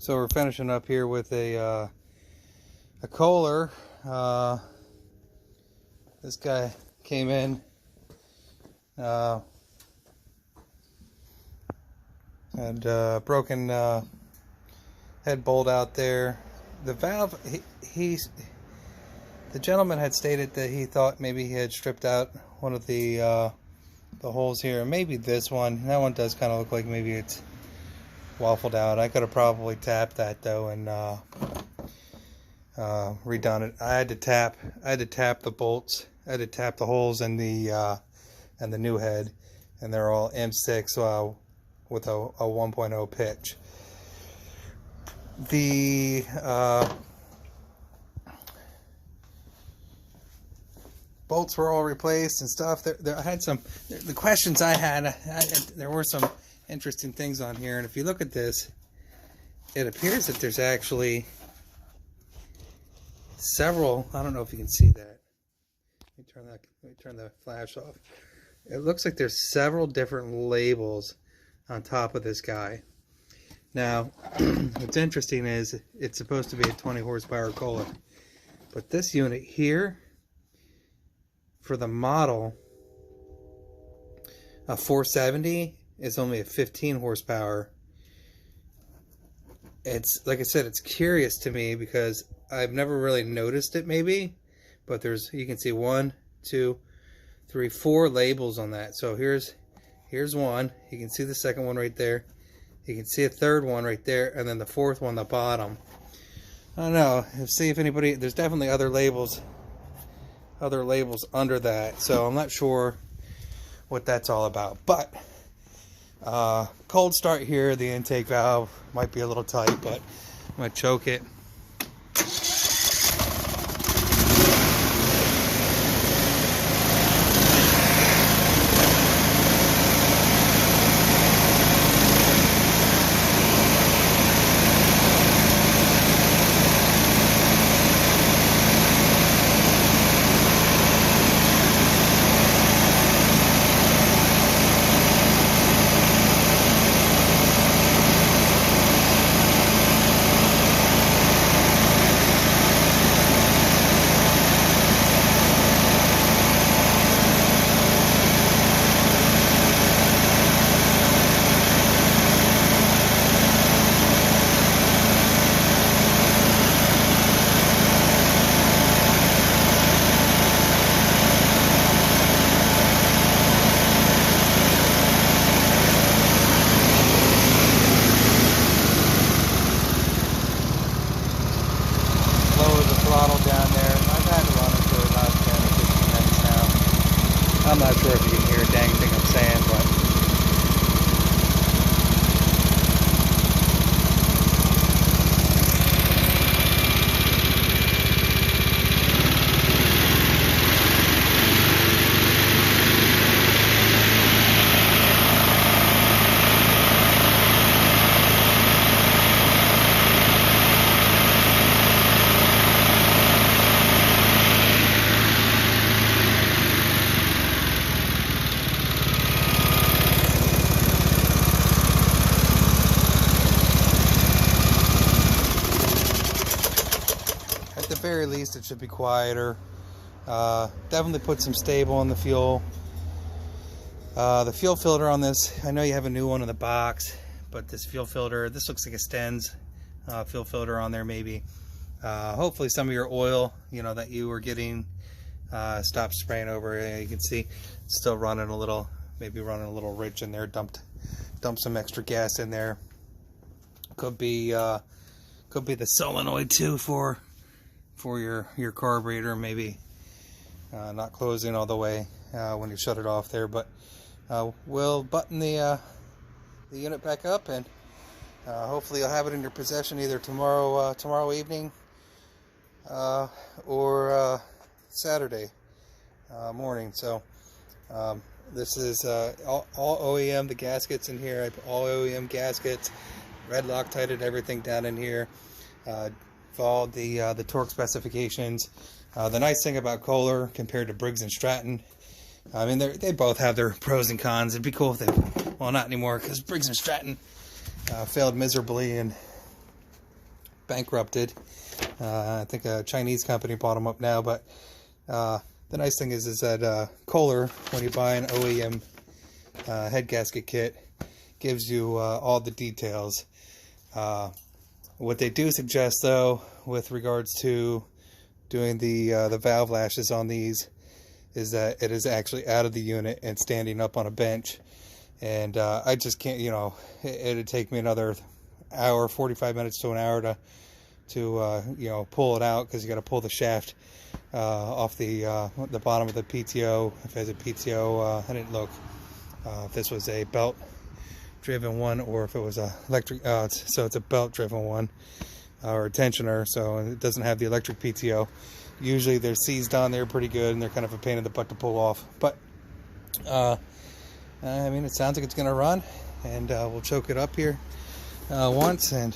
So we're finishing up here with a Kohler. This guy came in, and broken head bolt out there. The valve, the gentleman had stated that he thought maybe he had stripped out one of the holes here, and maybe this one. That one does kind of look like maybe it's waffled out. I could have probably tapped that though and redone it. I had to tap the bolts. I had to tap the holes in the new head, and they're all M6 with a 1.0 pitch. The bolts were all replaced and stuff. I had some, the questions I had, there were some interesting things on here, and if you look at this, it appears that there's actually several. I don't know if you can see that. Let me turn the flash off. It looks like there's several different labels on top of this guy. Now, what's interesting is it's supposed to be a 20 horsepower Kohler, but this unit here, for the model, a 470 is only a 15 horsepower. It's, like I said, it's curious to me because I've never really noticed it maybe, but there's, you can see 1, 2, 3, 4 labels on that. So here's one. You can see the second one right there. You can see a third one right there, and then the fourth one on the bottom. I don't know. See if anybody, there's definitely other labels under that. So I'm not sure what that's all about. But cold start here. The intake valve might be a little tight, but I'm gonna choke it. Throttle down there. I've had it running for about 10 or 15 minutes now. I'm not sure if you can hear a dang thing I'm saying, but at the very least it should be quieter. Definitely put some stable in the fuel. The fuel filter on this, I know you have a new one in the box, but this fuel filter, this looks like a Sten's fuel filter on there maybe. Hopefully some of your oil, you know, that you were getting stopped spraying over. You can see it's still running a little, maybe running a little rich in there. Dumped some extra gas in there. Could be the solenoid too for your carburetor, maybe not closing all the way when you shut it off there. But we'll button the unit back up, and hopefully you'll have it in your possession either tomorrow evening or Saturday morning. So this is all OEM. The gaskets in here, all OEM gaskets, red Loctited everything down in here. Followed the torque specifications. The nice thing about Kohler compared to Briggs & Stratton, I mean, they both have their pros and cons. It'd be cool if they, well, not anymore, because Briggs & Stratton failed miserably, and bankrupted. I think a Chinese company bought them up now, but the nice thing is that Kohler, when you buy an OEM head gasket kit, gives you all the details. What they do suggest, though, with regards to doing the valve lashes on these, is that it is actually out of the unit and standing up on a bench. And I just can't, you know, it'd take me another hour, 45 minutes to an hour to you know, pull it out, because you got to pull the shaft off the bottom of the PTO. If it has a PTO, I didn't look if this was a belt driven one or if it was a electric. So it's a belt driven one, or a tensioner, so it doesn't have the electric PTO. Usually they're seized on there pretty good, and they're kind of a pain in the butt to pull off. But I mean, it sounds like it's gonna run, and we'll choke it up here once, and